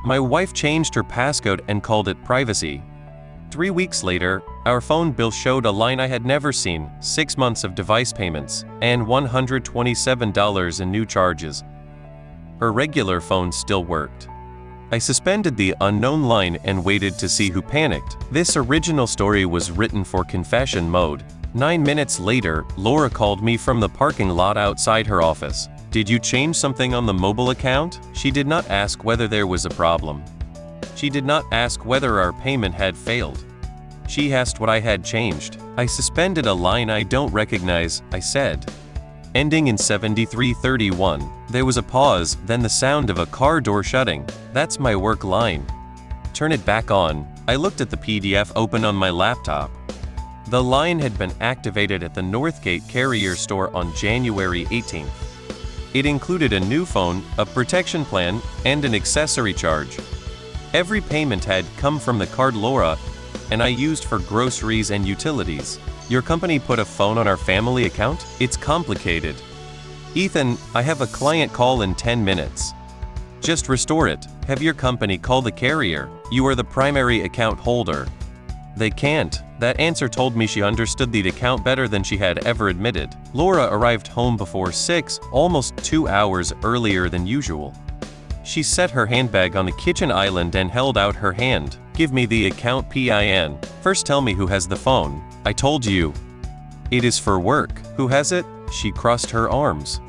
My wife changed her passcode and called it privacy. 3 weeks later, our phone bill showed a line I had never seen, 6 months of device payments, and $127 in new charges. Her regular phone still worked. I suspended the unknown line and waited to see who panicked. This original story was written for confession mode. 9 minutes later, Laura called me from the parking lot outside her office. "Did you change something on the mobile account?" She did not ask whether there was a problem. She did not ask whether our payment had failed. She asked what I had changed. "I suspended a line I don't recognize," I said. Ending in 7331. There was a pause, then the sound of a car door shutting. "That's my work line. Turn it back on." I looked at the PDF open on my laptop. The line had been activated at the Northgate Carrier store on January 18th. It included a new phone, a protection plan, and an accessory charge. Every payment had come from the card Laura and I used for groceries and utilities. "Your company put a phone on our family account? It's complicated." "Ethan, I have a client call in 10 minutes. Just restore it. Have your company call the carrier. You are the primary account holder." "They can't." That answer told me she understood the account better than she had ever admitted. Laura arrived home before 6, almost 2 hours earlier than usual. She set her handbag on the kitchen island and held out her hand. "Give me the account PIN. First tell me who has the phone." "I told you. It is for work." "Who has it?" She crossed her arms.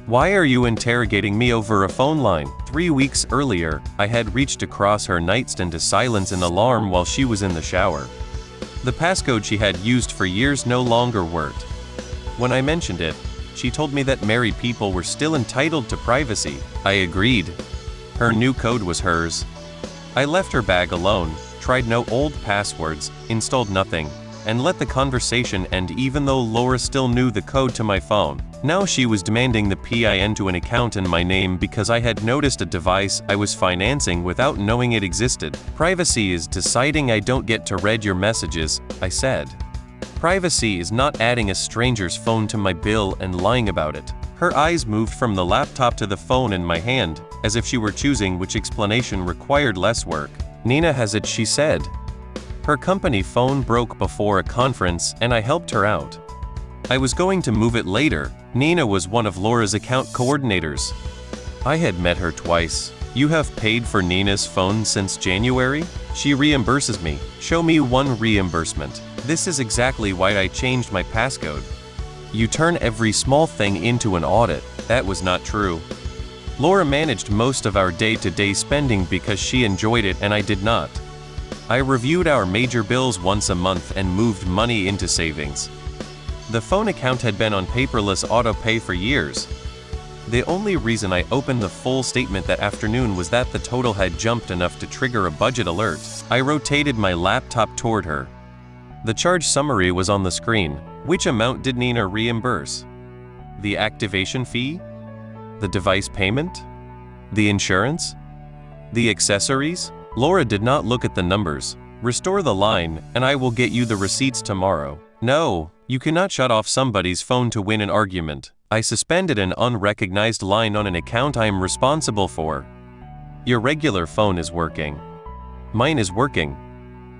"Why are you interrogating me over a phone line?" 3 weeks earlier, I had reached across her nightstand to silence an alarm while she was in the shower. The passcode she had used for years no longer worked. When I mentioned it, she told me that married people were still entitled to privacy. I agreed. Her new code was hers. I left her bag alone, tried no old passwords, installed nothing, and let the conversation end even though Laura still knew the code to my phone. Now she was demanding the PIN to an account in my name because I had noticed a device I was financing without knowing it existed. "Privacy is deciding I don't get to read your messages," I said. "Privacy is not adding a stranger's phone to my bill and lying about it." Her eyes moved from the laptop to the phone in my hand, as if she were choosing which explanation required less work. "Nina has it," she said. Her company phone broke before a conference and I helped her out. I was going to move it later. Nina was one of Laura's account coordinators. I had met her twice. "You have paid for Nina's phone since January?" "She reimburses me." "Show me one reimbursement." "This is exactly why I changed my passcode." "You turn every small thing into an audit." That was not true. Laura managed most of our day-to-day spending because she enjoyed it and I did not. I reviewed our major bills once a month and moved money into savings. The phone account had been on paperless auto-pay for years. The only reason I opened the full statement that afternoon was that the total had jumped enough to trigger a budget alert. I rotated my laptop toward her. The charge summary was on the screen. Which amount did Nina reimburse? The activation fee? The device payment? The insurance? The accessories? Laura did not look at the numbers. "Restore the line, and I will get you the receipts tomorrow." "No, you cannot shut off somebody's phone to win an argument." I suspended an unrecognized line on an account I am responsible for. "Your regular phone is working. Mine is working.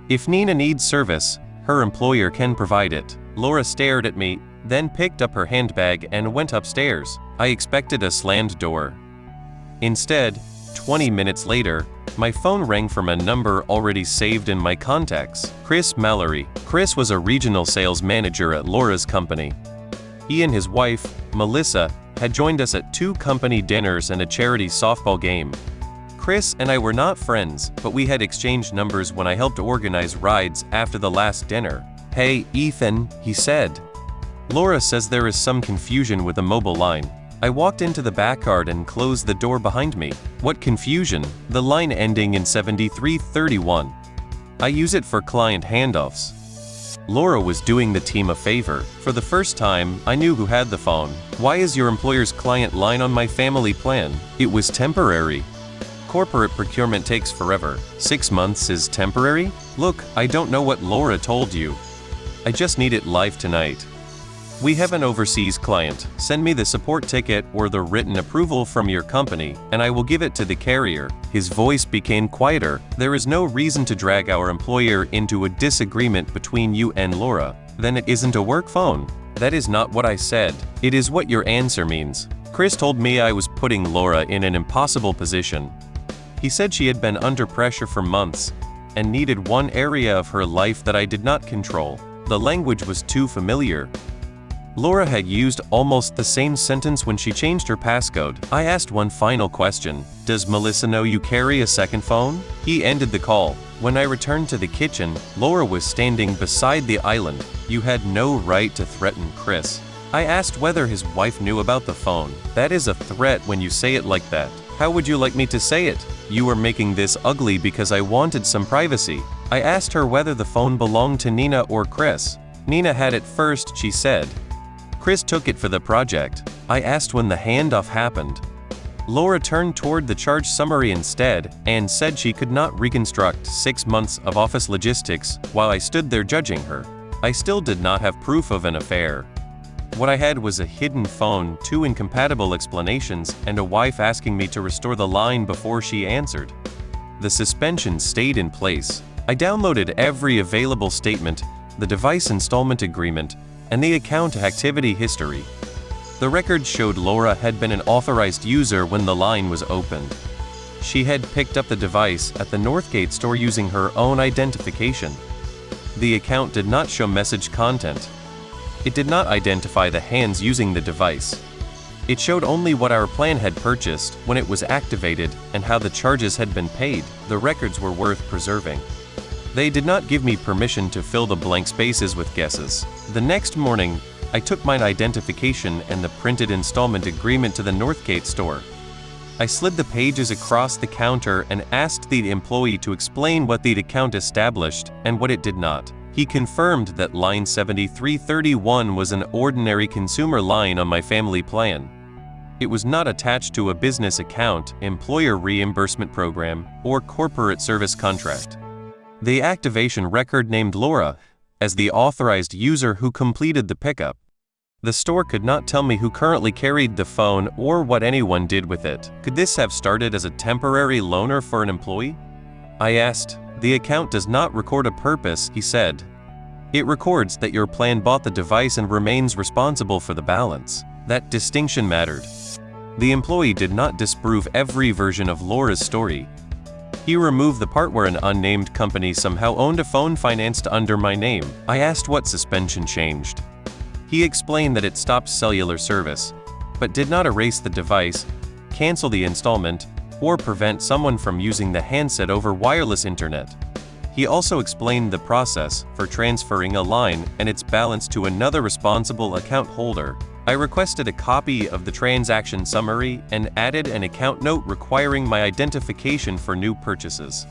If Nina needs service, her employer can provide it." Laura stared at me, then picked up her handbag and went upstairs. I expected a slammed door. Instead, 20 minutes later, my phone rang from a number already saved in my contacts. Chris Mallory. Chris was a regional sales manager at Laura's company. He and his wife, Melissa, had joined us at 2 company dinners and a charity softball game. Chris and I were not friends, but we had exchanged numbers when I helped organize rides after the last dinner. "Hey, Ethan," he said. "Laura says there is some confusion with the mobile line." I walked into the backyard and closed the door behind me. "What confusion?" "The line ending in 7331. I use it for client handoffs." Laura was doing the team a favor. For the first time, I knew who had the phone. "Why is your employer's client line on my family plan?" "It was temporary." "Corporate procurement takes forever. 6 months is temporary?" "Look, I don't know what Laura told you. I just need it live tonight." We have an overseas client. Send me the support ticket or the written approval from your company, and I will give it to the carrier." His voice became quieter. "There is no reason to drag our employer into a disagreement between you and Laura. Then it isn't a work phone." "That is not what I said. It is what your answer means." Chris told me I was putting Laura in an impossible position. He said she had been under pressure for months and needed one area of her life that I did not control. The language was too familiar. Laura had used almost the same sentence when she changed her passcode. I asked one final question. "Does Melissa know you carry a second phone?" He ended the call. When I returned to the kitchen, Laura was standing beside the island. "You had no right to threaten Chris." I asked whether his wife knew about the phone. "That is a threat when you say it like that. How would you like me to say it? You were making this ugly because I wanted some privacy." I asked her whether the phone belonged to Nina or Chris. "Nina had it first," she said. "Chris took it for the project." I asked when the handoff happened. Laura turned toward the charge summary instead and said she could not reconstruct 6 months of office logistics while I stood there judging her. I still did not have proof of an affair. What I had was a hidden phone, 2 incompatible explanations, and a wife asking me to restore the line before she answered. The suspension stayed in place. I downloaded every available statement, the device installment agreement, and the account activity history. The record showed Laura had been an authorized user when the line was opened. She had picked up the device at the Northgate store using her own identification. The account did not show message content. It did not identify the hands using the device. It showed only what our plan had purchased, when it was activated, and how the charges had been paid. The records were worth preserving. They did not give me permission to fill the blank spaces with guesses. The next morning, I took my identification and the printed installment agreement to the Northgate store. I slid the pages across the counter and asked the employee to explain what the account established and what it did not. He confirmed that line 7331 was an ordinary consumer line on my family plan. It was not attached to a business account, employer reimbursement program, or corporate service contract. The activation record named Laura as the authorized user who completed the pickup. The store could not tell me who currently carried the phone or what anyone did with it. Could this have started as a temporary loaner for an employee? I asked. "The account does not record a purpose," he said. "It records that your plan bought the device and remains responsible for the balance." That distinction mattered. The employee did not disprove every version of Laura's story. He removed the part where an unnamed company somehow owned a phone financed under my name. I asked what suspension changed. He explained that it stopped cellular service, but did not erase the device, cancel the installment, or prevent someone from using the handset over wireless internet. He also explained the process for transferring a line and its balance to another responsible account holder. I requested a copy of the transaction summary and added an account note requiring my identification for new purchases.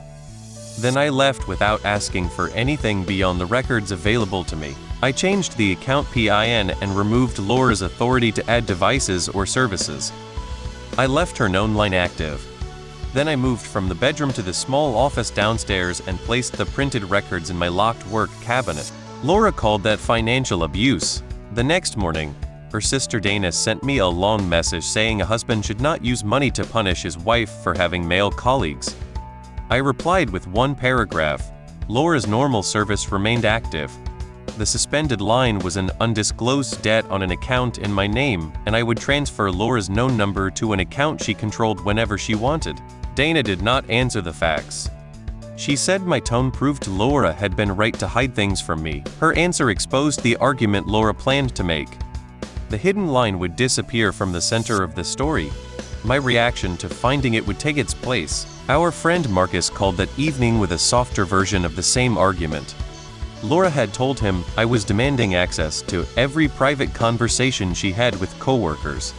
Then I left without asking for anything beyond the records available to me. I changed the account PIN and removed Laura's authority to add devices or services. I left her known line active. Then I moved from the bedroom to the small office downstairs and placed the printed records in my locked work cabinet. Laura called that financial abuse. The next morning, her sister Dana sent me a long message saying a husband should not use money to punish his wife for having male colleagues. I replied with one paragraph. Laura's normal service remained active. The suspended line was an undisclosed debt on an account in my name, and I would transfer Laura's known number to an account she controlled whenever she wanted. Dana did not answer the facts. She said my tone proved Laura had been right to hide things from me. Her answer exposed the argument Laura planned to make. The hidden line would disappear from the center of the story. My reaction to finding it would take its place. Our friend Marcus called that evening with a softer version of the same argument. Laura had told him I was demanding access to every private conversation she had with coworkers.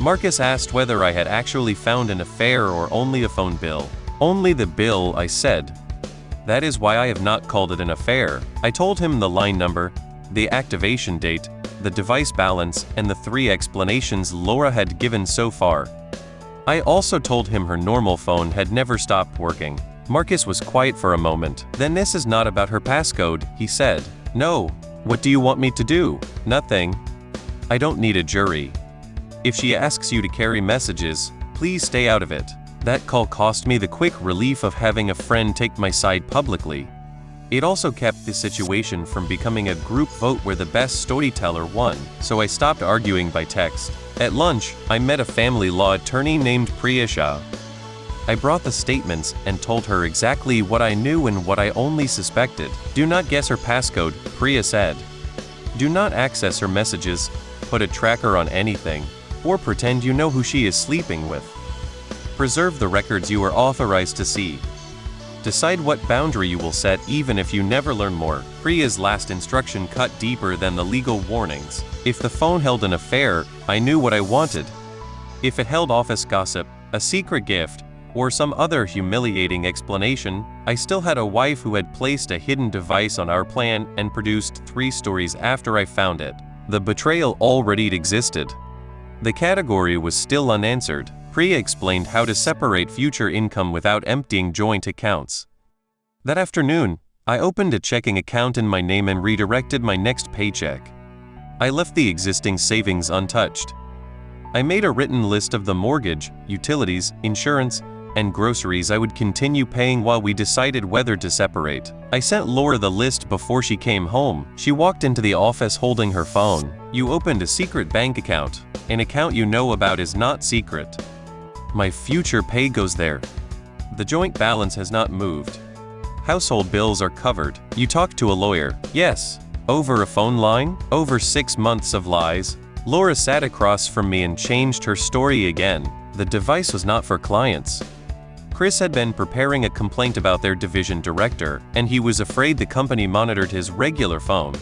Marcus asked whether I had actually found an affair or only a phone bill. "Only the bill," I said. "That is why I have not called it an affair." I told him the line number, the activation date, the device balance, and the 3 explanations Laura had given so far. I also told him her normal phone had never stopped working. Marcus was quiet for a moment. "Then this is not about her passcode," he said. "No, What do you want me to do? Nothing. I don't need a jury. If she asks you to carry messages, please stay out of it. That call cost me the quick relief of having a friend take my side publicly. It also kept the situation from becoming a group vote where the best storyteller won, so I stopped arguing by text. At lunch, I met a family law attorney named Priya Shah. I brought the statements and told her exactly what I knew and what I only suspected. Do not guess her passcode, Priya said. Do not access her messages, put a tracker on anything, or pretend you know who she is sleeping with. Preserve the records you are authorized to see. Decide what boundary you will set even if you never learn more. Priya's last instruction cut deeper than the legal warnings. If the phone held an affair, I knew what I wanted. If it held office gossip, a secret gift, or some other humiliating explanation, I still had a wife who had placed a hidden device on our plan and produced 3 stories after I found it. The betrayal already existed. The category was still unanswered. Priya explained how to separate future income without emptying joint accounts. That afternoon, I opened a checking account in my name and redirected my next paycheck. I left the existing savings untouched. I made a written list of the mortgage, utilities, insurance, and groceries I would continue paying while we decided whether to separate. I sent Laura the list before she came home. She walked into the office holding her phone. You opened a secret bank account. An account you know about is not secret. My future pay goes there. The joint balance has not moved. Household bills are covered. You talked to a lawyer. Yes. Over a phone line? Over 6 months of lies. Laura sat across from me and changed her story again. The device was not for clients. Chris had been preparing a complaint about their division director, and he was afraid the company monitored his regular phone.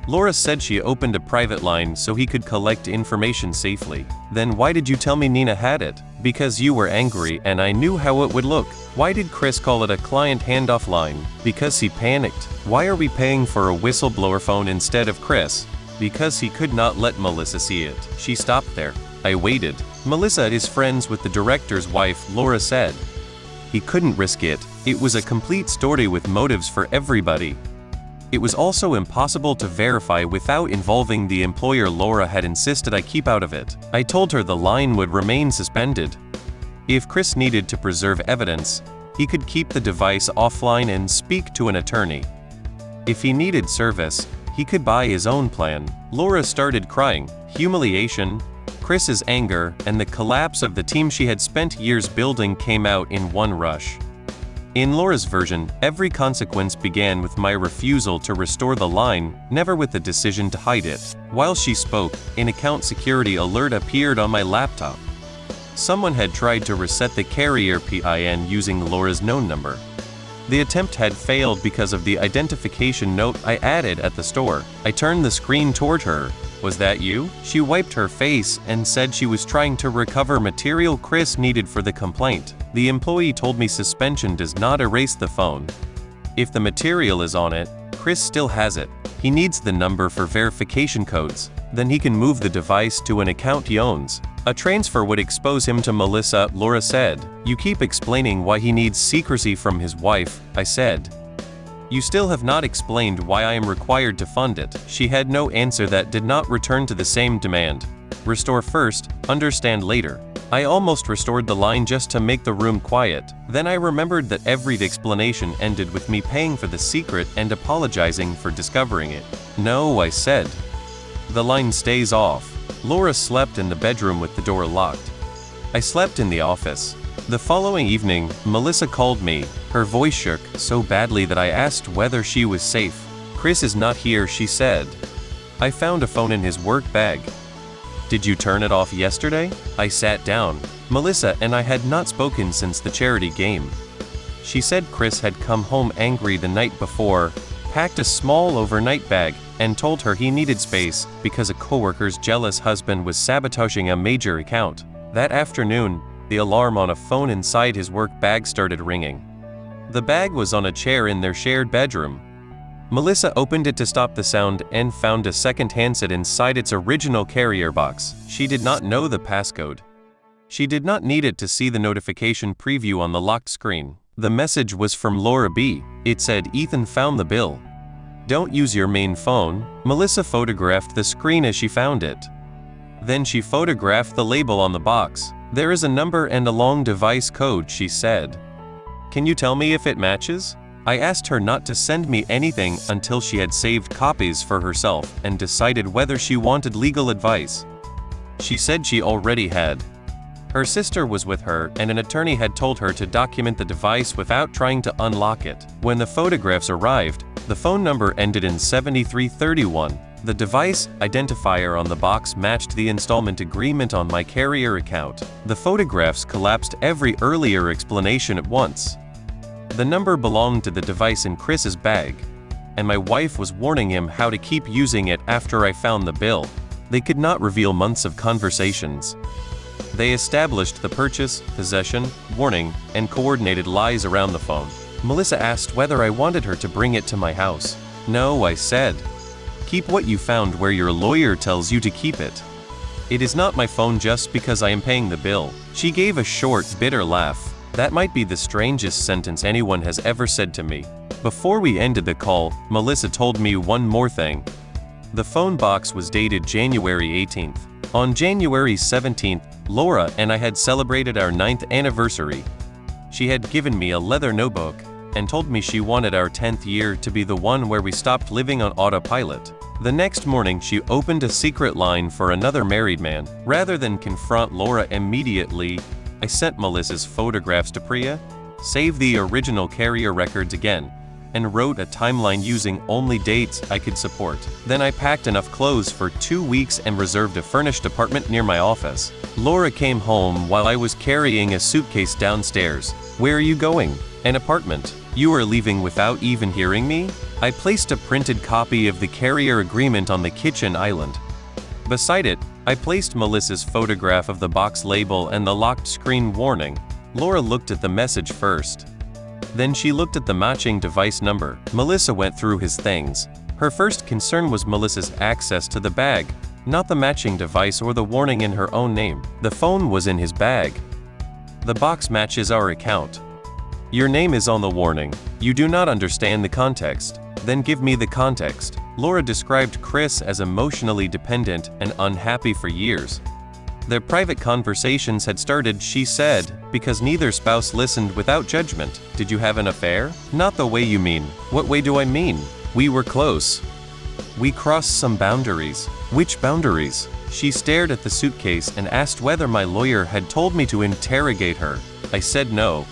Laura said she opened a private line so he could collect information safely. Then why did you tell me Nina had it? Because you were angry and I knew how it would look. Why did Chris call it a client handoff line? Because he panicked. Why are we paying for a whistleblower phone instead of Chris? Because he could not let Melissa see it. She stopped there. I waited. Melissa is friends with the director's wife, Laura said. He couldn't risk it. It was a complete story with motives for everybody. It was also impossible to verify without involving the employer. Laura had insisted I keep out of it. I told her the line would remain suspended. If Chris needed to preserve evidence, he could keep the device offline and speak to an attorney. If he needed service, he could buy his own plan. Laura started crying. Humiliation, Chris's anger, and the collapse of the team she had spent years building came out in one rush. In Laura's version, every consequence began with my refusal to restore the line, never with the decision to hide it. While she spoke, an account security alert appeared on my laptop. Someone had tried to reset the carrier PIN using Laura's known number. The attempt had failed because of the identification note I added at the store. I turned the screen toward her. Was that you? She wiped her face and said she was trying to recover material Chris needed for the complaint. The employee told me suspension does not erase the phone. If the material is on it, Chris still has it. He needs the number for verification codes. Then he can move the device to an account he owns. A transfer would expose him to Melissa, Laura said. You keep explaining why he needs secrecy from his wife, I said. You still have not explained why I am required to fund it. She had no answer that did not return to the same demand. Restore first, understand later. I almost restored the line just to make the room quiet. Then I remembered that every explanation ended with me paying for the secret and apologizing for discovering it. No, I said. The line stays off. Laura slept in the bedroom with the door locked. I slept in the office. The following evening, Melissa called me. Her voice shook so badly that I asked whether she was safe. Chris is not here, she said. I found a phone in his work bag. Did you turn it off yesterday? I sat down. Melissa and I had not spoken since the charity game. She said Chris had come home angry the night before, packed a small overnight bag, and told her he needed space because a coworker's jealous husband was sabotaging a major account. That afternoon, the alarm on a phone inside his work bag started ringing. The bag was on a chair in their shared bedroom. Melissa opened it to stop the sound and found a second handset inside its original carrier box. She did not know the passcode. She did not need it to see the notification preview on the locked screen. The message was from Laura B. It said, "Ethan found the bill." Don't use your main phone. Melissa photographed the screen as she found it. Then she photographed the label on the box. There is a number and a long device code, she said. Can you tell me if it matches? I asked her not to send me anything until she had saved copies for herself and decided whether she wanted legal advice. She said she already had. Her sister was with her and an attorney had told her to document the device without trying to unlock it. When the photographs arrived, the phone number ended in 7331. The device identifier on the box matched the installment agreement on my carrier account. The photographs collapsed every earlier explanation at once. The number belonged to the device in Chris's bag, and my wife was warning him how to keep using it after I found the bill. They could not reveal months of conversations. They established the purchase, possession, warning, and coordinated lies around the phone. Melissa asked whether I wanted her to bring it to my house. No, I said. Keep what you found where your lawyer tells you to keep it. It is not my phone just because I am paying the bill. She gave a short, bitter laugh. That might be the strangest sentence anyone has ever said to me. Before we ended the call, Melissa told me one more thing. The phone box was dated January 18th. On January 17th, Laura and I had celebrated our 9th anniversary. She had given me a leather notebook and told me she wanted our 10th year to be the one where we stopped living on autopilot. The next morning, she opened a secret line for another married man. Rather than confront Laura immediately, I sent Melissa's photographs to Priya, saved the original carrier records again, and wrote a timeline using only dates I could support. Then I packed enough clothes for 2 weeks and reserved a furnished apartment near my office. Laura came home while I was carrying a suitcase downstairs. Where are you going? An apartment. You are leaving without even hearing me? I placed a printed copy of the carrier agreement on the kitchen island. Beside it, I placed Melissa's photograph of the box label and the locked screen warning. Laura looked at the message first. Then she looked at the matching device number. Melissa went through his things. Her first concern was Melissa's access to the bag, not the matching device or the warning in her own name. The phone was in his bag. The box matches our account. Your name is on the warning. You do not understand the context. Then give me the context. Laura described Chris as emotionally dependent and unhappy for years. Their private conversations had started, she said, because neither spouse listened without judgment. Did you have an affair? Not the way you mean. What way do I mean? We were close. We crossed some boundaries. Which boundaries? She stared at the suitcase and asked whether my lawyer had told me to interrogate her. I said no.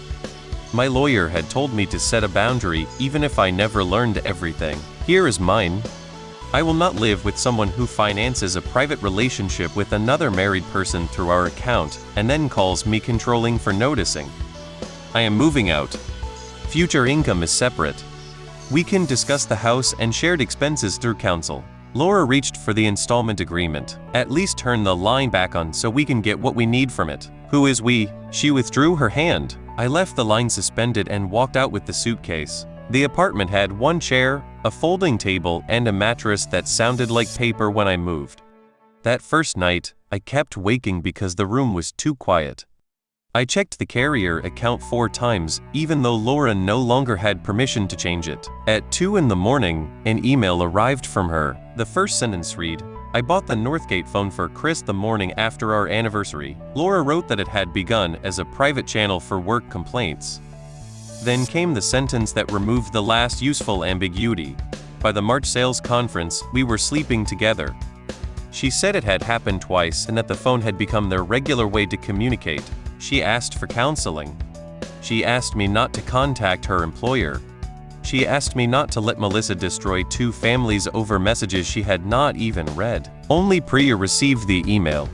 My lawyer had told me to set a boundary even if I never learned everything. Here is mine. I will not live with someone who finances a private relationship with another married person through our account and then calls me controlling for noticing. I am moving out. Future income is separate. We can discuss the house and shared expenses through counsel. Laura reached for the installment agreement. At least turn the line back on so we can get what we need from it. Who is we? She withdrew her hand. I left the line suspended and walked out with the suitcase. The apartment had one chair, a folding table, and a mattress that sounded like paper when I moved. That first night, I kept waking because the room was too quiet. I checked the carrier account 4 times, even though Laura no longer had permission to change it. At 2 in the morning, an email arrived from her. The first sentence read, I bought the Northgate phone for Chris the morning after our anniversary. Laura wrote that it had begun as a private channel for work complaints. Then came the sentence that removed the last useful ambiguity. By the March sales conference, we were sleeping together. She said it had happened twice and that the phone had become their regular way to communicate. She asked for counseling. She asked me not to contact her employer. She asked me not to let Melissa destroy 2 families over messages she had not even read. Only Priya received the email.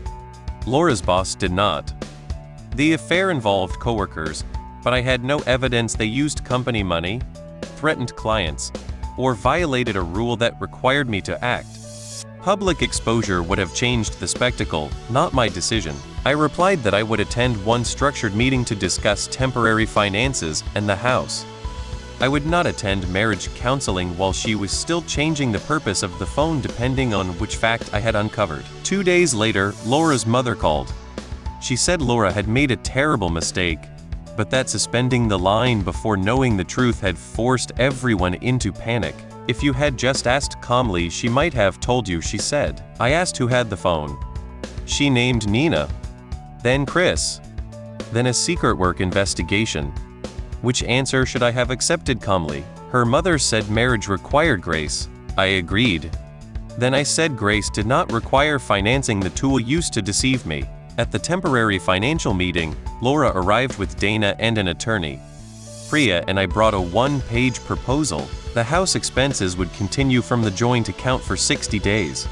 Laura's boss did not. The affair involved coworkers, but I had no evidence they used company money, threatened clients, or violated a rule that required me to act. Public exposure would have changed the spectacle, not my decision. I replied that I would attend one structured meeting to discuss temporary finances and the house. I would not attend marriage counseling while she was still changing the purpose of the phone depending on which fact I had uncovered. 2 days later, Laura's mother called. She said Laura had made a terrible mistake, but that suspending the line before knowing the truth had forced everyone into panic. If you had just asked calmly, she might have told you, she said. I asked who had the phone. She named Nina. Then Chris. Then a secret work investigation. Which answer should I have accepted calmly? Her mother said marriage required grace. I agreed. Then I said grace did not require financing the tool used to deceive me. At the temporary financial meeting, Laura arrived with Dana and an attorney. Priya and I brought a one-page proposal. The house expenses would continue from the joint account for 60 days.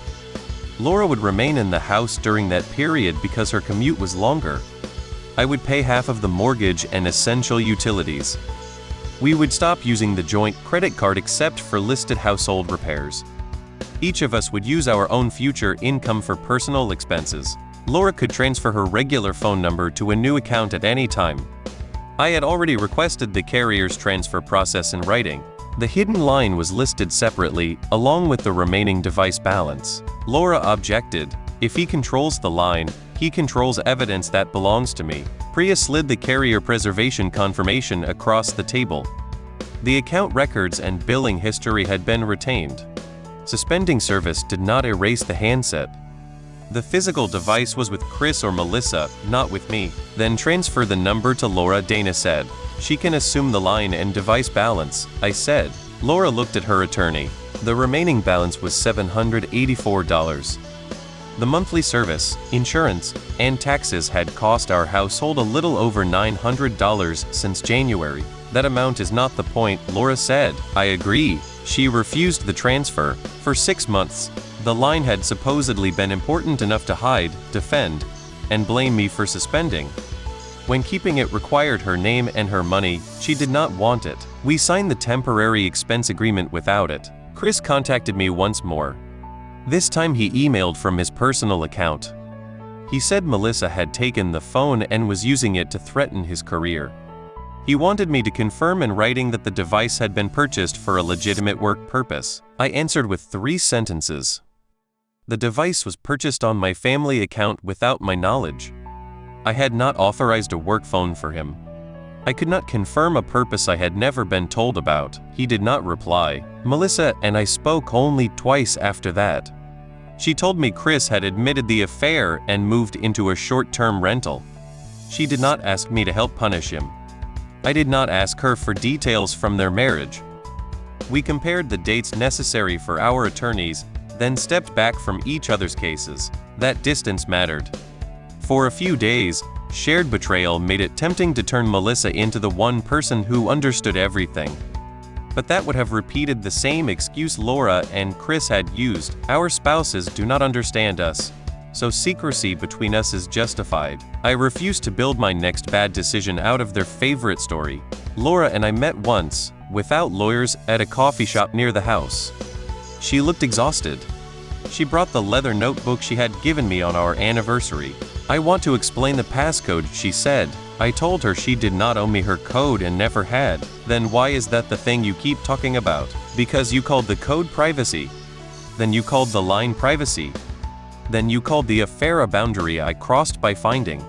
Laura would remain in the house during that period because her commute was longer. I would pay half of the mortgage and essential utilities. We would stop using the joint credit card except for listed household repairs. Each of us would use our own future income for personal expenses. Laura could transfer her regular phone number to a new account at any time. I had already requested the carrier's transfer process in writing. The hidden line was listed separately, along with the remaining device balance. Laura objected. If he controls the line, he controls evidence that belongs to me. Priya slid the carrier preservation confirmation across the table. The account records and billing history had been retained. Suspending service did not erase the handset. The physical device was with Chris or Melissa, not with me. Then transfer the number to Laura, Dana said. She can assume the line and device balance, I said. Laura looked at her attorney. The remaining balance was $784. The monthly service, insurance, and taxes had cost our household a little over $900 since January. That amount is not the point, Laura said. I agree. She refused the transfer. For 6 months, the line had supposedly been important enough to hide, defend, and blame me for suspending. When keeping it required her name and her money, she did not want it. We signed the temporary expense agreement without it. Chris contacted me once more. This time he emailed from his personal account. He said Melissa had taken the phone and was using it to threaten his career. He wanted me to confirm in writing that the device had been purchased for a legitimate work purpose. I answered with 3 sentences. The device was purchased on my family account without my knowledge. I had not authorized a work phone for him. I could not confirm a purpose I had never been told about. He did not reply. Melissa and I spoke only twice after that. She told me Chris had admitted the affair and moved into a short-term rental. She did not ask me to help punish him. I did not ask her for details from their marriage. We compared the dates necessary for our attorneys, then stepped back from each other's cases. That distance mattered. For a few days, shared betrayal made it tempting to turn Melissa into the one person who understood everything. But that would have repeated the same excuse Laura and Chris had used. Our spouses do not understand us, so secrecy between us is justified. I refused to build my next bad decision out of their favorite story. Laura and I met once, without lawyers, at a coffee shop near the house. She looked exhausted. She brought the leather notebook she had given me on our anniversary. I want to explain the passcode, she said. I told her she did not owe me her code and never had. Then why is that the thing you keep talking about? Because you called the code privacy. Then you called the line privacy. Then you called the affair a boundary I crossed by finding.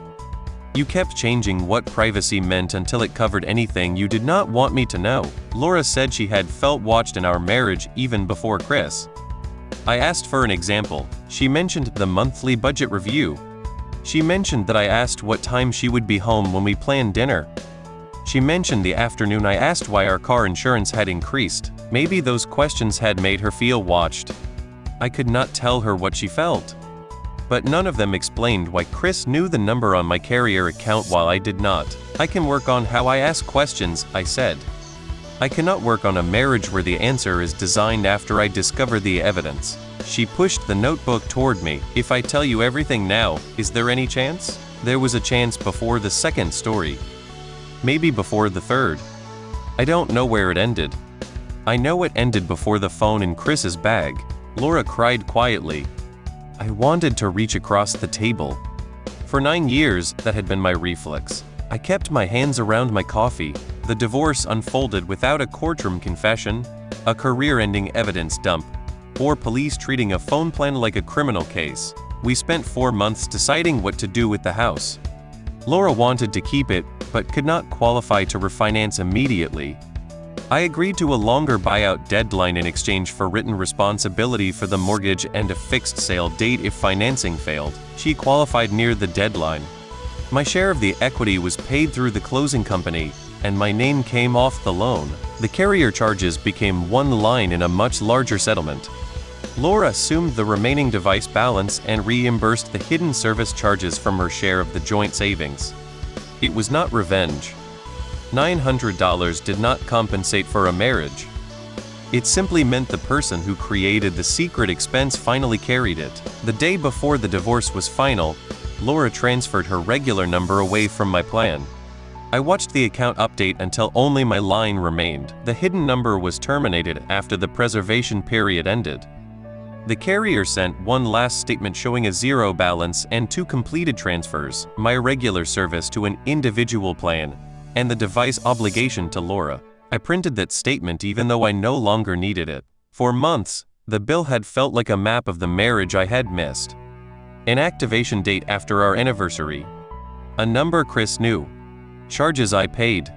You kept changing what privacy meant until it covered anything you did not want me to know. Laura said she had felt watched in our marriage even before Chris. I asked for an example. She mentioned the monthly budget review. She mentioned that I asked what time she would be home when we planned dinner. She mentioned the afternoon I asked why our car insurance had increased. Maybe those questions had made her feel watched. I could not tell her what she felt. But none of them explained why Chris knew the number on my carrier account while I did not. I can work on how I ask questions, I said. I cannot work on a marriage where the answer is designed after I discover the evidence. She pushed the notebook toward me. If I tell you everything now, is there any chance? There was a chance before the second story. Maybe before the third. I don't know where it ended. I know it ended before the phone in Chris's bag. Laura cried quietly. I wanted to reach across the table. For 9 years, that had been my reflex. I kept my hands around my coffee. The divorce unfolded without a courtroom confession, a career-ending evidence dump, or police treating a phone plan like a criminal case. We spent 4 months deciding what to do with the house. Laura wanted to keep it, but could not qualify to refinance immediately. I agreed to a longer buyout deadline in exchange for written responsibility for the mortgage and a fixed sale date if financing failed. She qualified near the deadline. My share of the equity was paid through the closing company, and my name came off the loan. The carrier charges became one line in a much larger settlement. Laura assumed the remaining device balance and reimbursed the hidden service charges from her share of the joint savings. It was not revenge. $900 did not compensate for a marriage. It simply meant the person who created the secret expense finally carried it. The day before the divorce was final, Laura transferred her regular number away from my plan. I watched the account update until only my line remained. The hidden number was terminated after the preservation period ended. The carrier sent one last statement showing a zero balance and 2 completed transfers, my regular service to an individual plan, and the device obligation to Laura. I printed that statement even though I no longer needed it. For months, the bill had felt like a map of the marriage I had missed. An activation date after our anniversary. A number Chris knew. Charges I paid.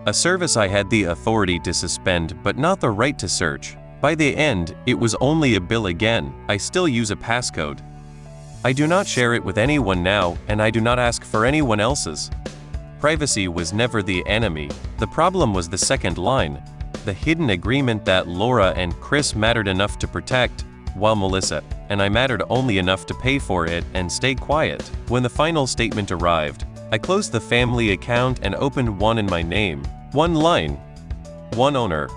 A service I had the authority to suspend but not the right to search. By the end, it was only a bill again. I still use a passcode. I do not share it with anyone now, and I do not ask for anyone else's. Privacy was never the enemy. The problem was the second line, the hidden agreement that Laura and Chris mattered enough to protect, while Melissa and I mattered only enough to pay for it and stay quiet. When the final statement arrived, I closed the family account and opened one in my name. One line. One owner.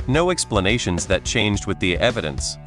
No explanations that changed with the evidence.